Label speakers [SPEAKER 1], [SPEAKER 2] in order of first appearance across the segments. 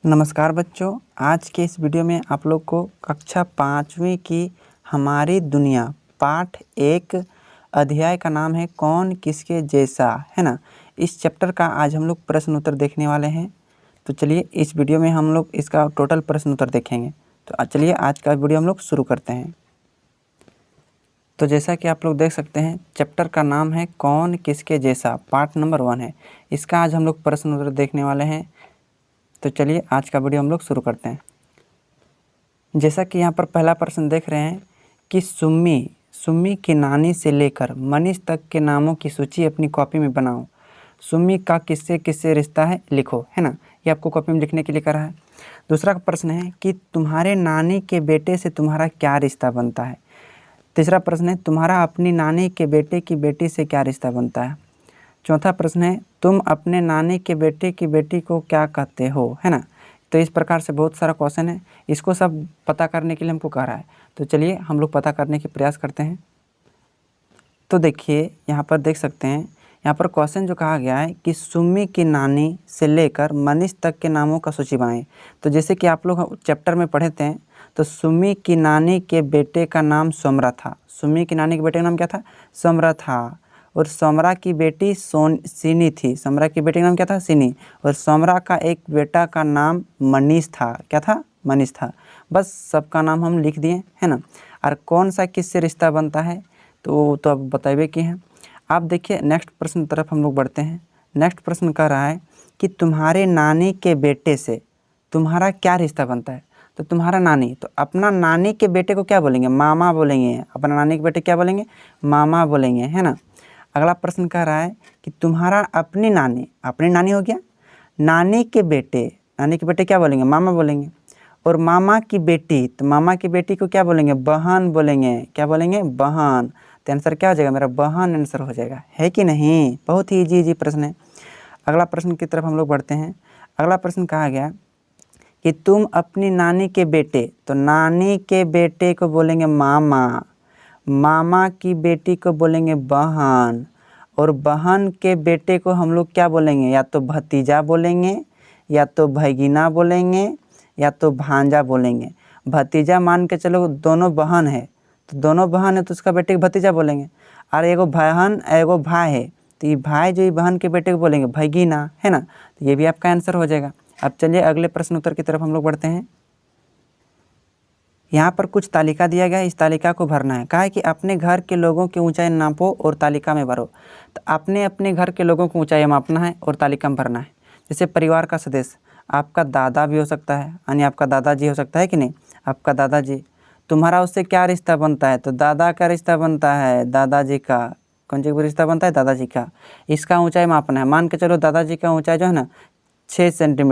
[SPEAKER 1] नमस्कार बच्चों, आज के इस वीडियो में आप लोग को कक्षा 5वीं की हमारी दुनिया पाठ 1 अध्याय का नाम है कौन किसके जैसा, है ना। इस चैप्टर का आज हम लोग प्रश्न उत्तर देखने वाले हैं। तो चलिए इस वीडियो में हम लोग इसका टोटल प्रश्न उत्तर देखेंगे। तो चलिए आज का वीडियो हम लोग शुरू करते हैं। तो जैसा कि आप लोग देख सकते हैं, चैप्टर का नाम है कौन किसके जैसा, पार्ट नंबर 1 है। इसका आज हम लोग प्रश्न उत्तर देखने वाले हैं। तो चलिए आज का वीडियो हम लोग शुरू करते हैं। जैसा कि यहाँ पर पहला प्रश्न देख रहे हैं कि सुम्मी की नानी से लेकर मनीष तक के नामों की सूची अपनी कॉपी में बनाओ। सुम्मी का किससे किससे रिश्ता है लिखो, है ना। ये आपको कॉपी में लिखने के लिए करा है। दूसरा प्रश्न है कि तुम्हारे नानी के बेटे से तुम्हारा क्या रिश्ता बनता है। तीसरा प्रश्न है तुम्हारा अपनी नानी के बेटे की बेटी से क्या रिश्ता बनता है। चौथा प्रश्न है तुम अपने नानी के बेटे की बेटी को क्या कहते हो, है ना। तो इस प्रकार से बहुत सारा क्वेश्चन है, इसको सब पता करने के लिए हमको कह रहा है। तो चलिए हम लोग पता करने की प्रयास करते हैं। तो देखिए यहाँ पर देख सकते हैं, यहाँ पर क्वेश्चन जो कहा गया है कि सुम्मी की नानी से लेकर मनीष तक के नामों का सूची बनाएं। तो जैसे कि आप लोग चैप्टर में पढ़े थे, तो सुम्मी की नानी के बेटे का नाम सोमरा था। सुम्मी की नानी के बेटे का नाम क्या था, सोमरा था। और सोमरा की बेटी सीनी थी। सोमरा की बेटी का नाम क्या था, सीनी। और सोमरा का एक बेटा का नाम मनीष था। क्या था, मनीष था। बस सबका नाम हम लिख दिए, है ना। और कौन सा किससे रिश्ता बनता है तो अब बताइए कि हैं। आप देखिए नेक्स्ट प्रश्न तरफ हम लोग बढ़ते हैं। नेक्स्ट प्रश्न कह रहा है कि तुम्हारे नानी के बेटे से तुम्हारा क्या रिश्ता बनता है। तो तुम्हारा नानी, तो अपना नानी के बेटे को क्या बोलेंगे, मामा बोलेंगे। अपना नानी के बेटे क्या बोलेंगे, मामा बोलेंगे, है ना। अगला प्रश्न कह रहा है कि तुम्हारा अपनी नानी हो गया, नानी के बेटे क्या बोलेंगे, मामा बोलेंगे। और मामा की बेटी, तो मामा की बेटी को क्या बोलेंगे, बहन बोलेंगे। क्या बोलेंगे, बहन। तो आंसर क्या हो जाएगा, मेरा बहन आंसर हो जाएगा, है कि नहीं। बहुत ही इजी प्रश्न है। अगला प्रश्न की तरफ हम लोग बढ़ते हैं। अगला प्रश्न कहा गया कि तुम अपनी नानी के बेटे, तो नानी के बेटे को बोलेंगे मामा, मामा की बेटी को बोलेंगे बहन, और बहन के बेटे को हम लोग क्या बोलेंगे, या तो भतीजा बोलेंगे, या तो भगिना बोलेंगे, या तो भांजा बोलेंगे। भतीजा मान के चलो दोनों बहन है, तो दोनों बहन है तो उसका बेटे को भतीजा बोलेंगे। और एगो बहन एगो भाई है, तो ये भाई जो बहन के बेटे को बोलेंगे भगिना, है ना। तो ये भी आपका आंसर हो जाएगा। अब चलिए अगले प्रश्न उत्तर की तरफ हम लोग बढ़ते हैं। यहाँ पर कुछ तालिका दिया गया है, इस तालिका को भरना है। कहा है कि अपने घर के लोगों की ऊंचाई नापो और तालिका में भरो। तो अपने अपने घर के लोगों की ऊंचाई मापना है और तालिका में भरना है। जैसे परिवार का सदस्य, आपका दादा भी हो सकता है, यानी आपका दादाजी हो सकता है कि नहीं, आपका दादाजी। तुम्हारा उससे क्या रिश्ता बनता है, तो दादा का रिश्ता बनता है, दादाजी का। कौन सी रिश्ता बनता है, दादाजी का। इसका ऊंचाई मापना है। मान के चलो दादाजी का ऊंचाई जो है ना 6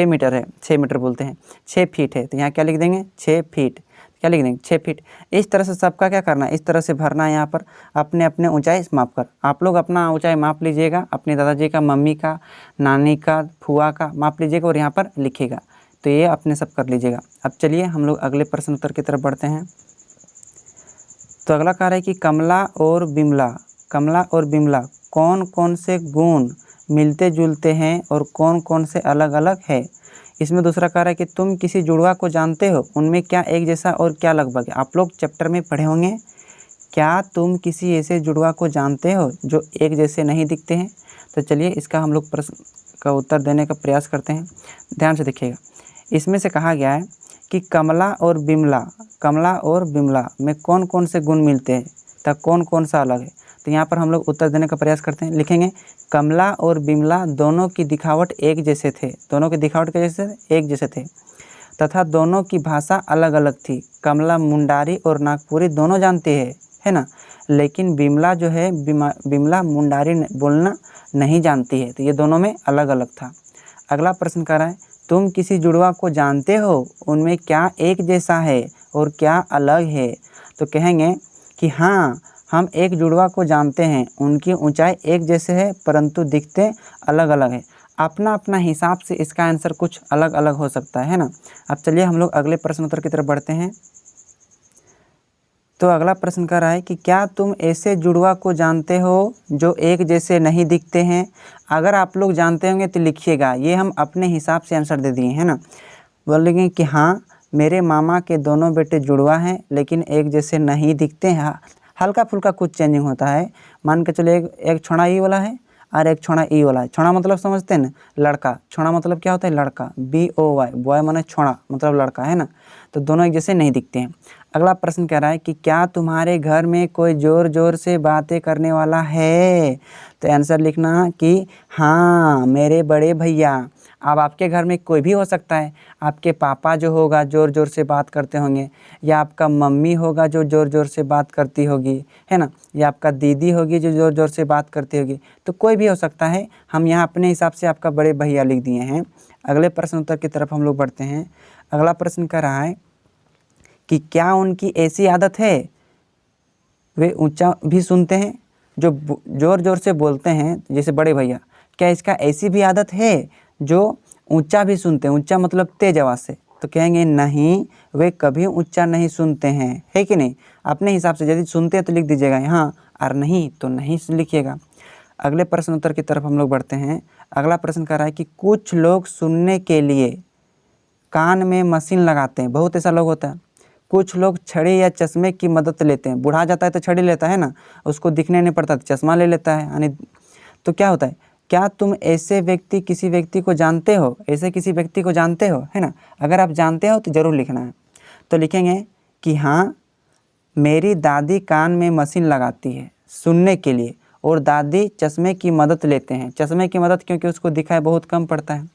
[SPEAKER 1] मीटर है, 6 मीटर बोलते हैं, 6 फीट है। तो यहाँ क्या लिख देंगे, 6 फीट। क्या लिख देंगे, 6 फीट। इस तरह से सबका क्या करना है, इस तरह से भरना है। यहाँ पर अपने अपने ऊंचाई माप कर आप लोग अपना ऊंचाई माप लीजिएगा, अपने दादाजी का, मम्मी का, नानी का, फुआ का माप लीजिएगा और यहाँ पर लिखिएगा। तो ये अपने सब कर लीजिएगा। अब चलिए हम लोग अगले प्रश्न उत्तर की तरफ बढ़ते हैं। तो अगला कह रहा है कि कमला और बिमला कौन कौन से गुण मिलते जुलते हैं और कौन कौन से अलग अलग है। इसमें दूसरा कह रहा है कि तुम किसी जुड़वा को जानते हो, उनमें क्या एक जैसा और क्या लगभग है। आप लोग चैप्टर में पढ़े होंगे, क्या तुम किसी ऐसे जुड़वा को जानते हो जो एक जैसे नहीं दिखते हैं। तो चलिए इसका हम लोग प्रश्न का उत्तर देने का प्रयास करते हैं। ध्यान से देखिएगा, इसमें से कहा गया है कि कमला और बिमला में कौन कौन से गुण मिलते हैं तथा कौन कौन सा अलग है। तो यहाँ पर हम लोग उत्तर देने का प्रयास करते हैं। लिखेंगे कमला और बिमला दोनों की दिखावट एक जैसे थे, दोनों की दिखावट के जैसे एक जैसे थे, तथा दोनों की भाषा अलग अलग थी। कमला मुंडारी और नागपुरी दोनों जानती है ना, लेकिन बिमला जो है बिमला मुंडारी बोलना नहीं जानती है। तो ये दोनों में अलग अलग था। अगला प्रश्न कह रहा है तुम किसी जुड़वा को जानते हो, उनमें क्या एक जैसा है और क्या अलग है। तो कहेंगे कि हाँ, हम एक जुड़वा को जानते हैं, उनकी ऊंचाई एक जैसे है परंतु दिखते अलग अलग है। अपना अपना हिसाब से इसका आंसर कुछ अलग अलग हो सकता है ना। अब चलिए हम लोग अगले प्रश्न उत्तर की तरफ बढ़ते हैं। तो अगला प्रश्न कर रहा है कि क्या तुम ऐसे जुड़वा को जानते हो जो एक जैसे नहीं दिखते हैं? अगर आप लोग जानते होंगे तो लिखिएगा। ये हम अपने हिसाब से आंसर दे दिए है ना। बोलेंगे कि हाँ, मेरे मामा के दोनों बेटे जुड़वा हैं लेकिन एक जैसे नहीं दिखते हैं। हल्का फुल्का कुछ चेंजिंग होता है। मान के चलो एक छोड़ा ई वाला है और एक छोड़ा ई वाला है। छोड़ा मतलब समझते हैं ना, लड़का। छोड़ा मतलब क्या होता है? लड़का। BOY, बॉय माने छोड़ा मतलब लड़का, है ना। तो दोनों एक जैसे नहीं दिखते हैं। अगला प्रश्न कह रहा है कि क्या तुम्हारे घर में कोई ज़ोर ज़ोर से बातें करने वाला है? तो आंसर लिखना कि हाँ, मेरे बड़े भैया। अब आपके घर में कोई भी हो सकता है। आपके पापा जो होगा ज़ोर ज़ोर से बात करते होंगे, या आपका मम्मी होगा जो ज़ोर ज़ोर से बात करती होगी, है ना, या आपका दीदी होगी जो ज़ोर ज़ोर से बात करती होगी। तो कोई भी हो सकता है। हम यहाँ अपने हिसाब से आपका बड़े भैया लिख दिए हैं। अगले प्रश्न उत्तर की तरफ हम लोग बढ़ते हैं। अगला प्रश्न कह रहा है कि क्या उनकी ऐसी आदत है वे ऊंचा भी सुनते हैं? जो ज़ोर ज़ोर से बोलते हैं जैसे बड़े भैया, क्या इसका ऐसी भी आदत है जो ऊंचा भी सुनते हैं? ऊंचा मतलब तेज आवाज़ से। तो कहेंगे नहीं, वे कभी ऊंचा नहीं सुनते हैं, है कि नहीं। अपने हिसाब से यदि सुनते हैं तो लिख दीजिएगा यहाँ, और नहीं तो नहीं लिखिएगा। अगले प्रश्न उत्तर की तरफ हम लोग बढ़ते हैं। अगला प्रश्न कर रहा है कि कुछ लोग सुनने के लिए कान में मशीन लगाते हैं। बहुत ऐसा लोग होता है। कुछ लोग छड़ी या चश्मे की मदद लेते हैं। बूढ़ा जाता है तो छड़ी लेता है ना, उसको दिखने नहीं पड़ता तो चश्मा ले लेता है, यानी तो क्या होता है? क्या तुम ऐसे व्यक्ति किसी व्यक्ति को जानते हो? ऐसे किसी व्यक्ति को जानते हो, है ना। अगर आप जानते हो तो ज़रूर लिखना है। तो लिखेंगे कि हाँ, मेरी दादी कान में मशीन लगाती है सुनने के लिए, और दादी चश्मे की मदद लेते हैं। चश्मे की मदद क्योंकि उसको दिखाई बहुत कम पड़ता है।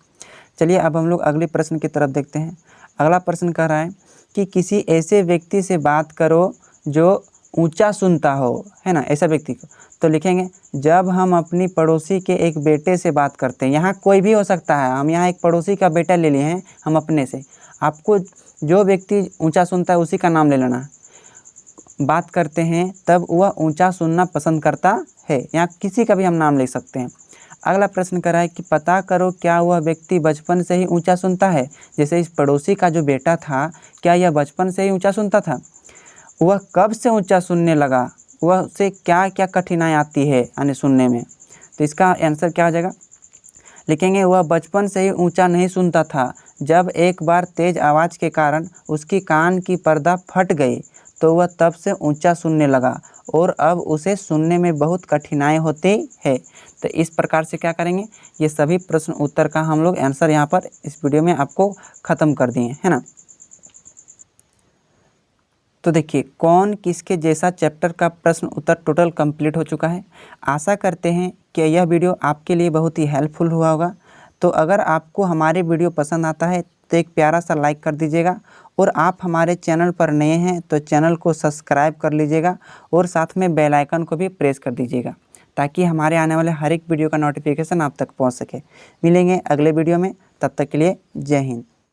[SPEAKER 1] चलिए अब हम लोग अगले प्रश्न की तरफ देखते हैं। अगला प्रश्न कह रहा है कि किसी ऐसे व्यक्ति से बात करो जो ऊंचा सुनता हो, है ना, ऐसा व्यक्ति को। तो लिखेंगे जब हम अपनी पड़ोसी के एक बेटे से बात करते हैं। यहाँ कोई भी हो सकता है। हम यहाँ एक पड़ोसी का बेटा ले लिए हैं हम अपने से। आपको जो व्यक्ति ऊंचा सुनता है उसी का नाम ले लेना। बात करते हैं तब वह ऊंचा सुनना पसंद करता है। यहाँ किसी का भी हम नाम ले सकते हैं। अगला प्रश्न कर रहा है कि पता करो क्या वह व्यक्ति बचपन से ही ऊंचा सुनता है? जैसे इस पड़ोसी का जो बेटा था, क्या यह बचपन से ही ऊंचा सुनता था? वह कब से ऊंचा सुनने लगा? वह से क्या क्या कठिनाई आती है यानी सुनने में? तो इसका आंसर क्या हो जाएगा? लिखेंगे वह बचपन से ही ऊंचा नहीं सुनता था। जब एक बार तेज आवाज़ के कारण उसकी कान की पर्दा फट गई तो वह तब से ऊंचा सुनने लगा और अब उसे सुनने में बहुत कठिनाई होती है। तो इस प्रकार से क्या करेंगे, ये सभी प्रश्न उत्तर का हम लोग आंसर यहाँ पर इस वीडियो में आपको ख़त्म कर दिए, है ना। तो देखिए कौन किसके जैसा चैप्टर का प्रश्न उत्तर टोटल कंप्लीट हो चुका है। आशा करते हैं कि यह वीडियो आपके लिए बहुत ही हेल्पफुल हुआ होगा। तो अगर आपको हमारे वीडियो पसंद आता है तो एक प्यारा सा लाइक कर दीजिएगा, और आप हमारे चैनल पर नए हैं तो चैनल को सब्सक्राइब कर लीजिएगा, और साथ में बेल आइकन को भी प्रेस कर दीजिएगा ताकि हमारे आने वाले हर एक वीडियो का नोटिफिकेशन आप तक पहुंच सके। मिलेंगे अगले वीडियो में, तब तक के लिए जय हिंद।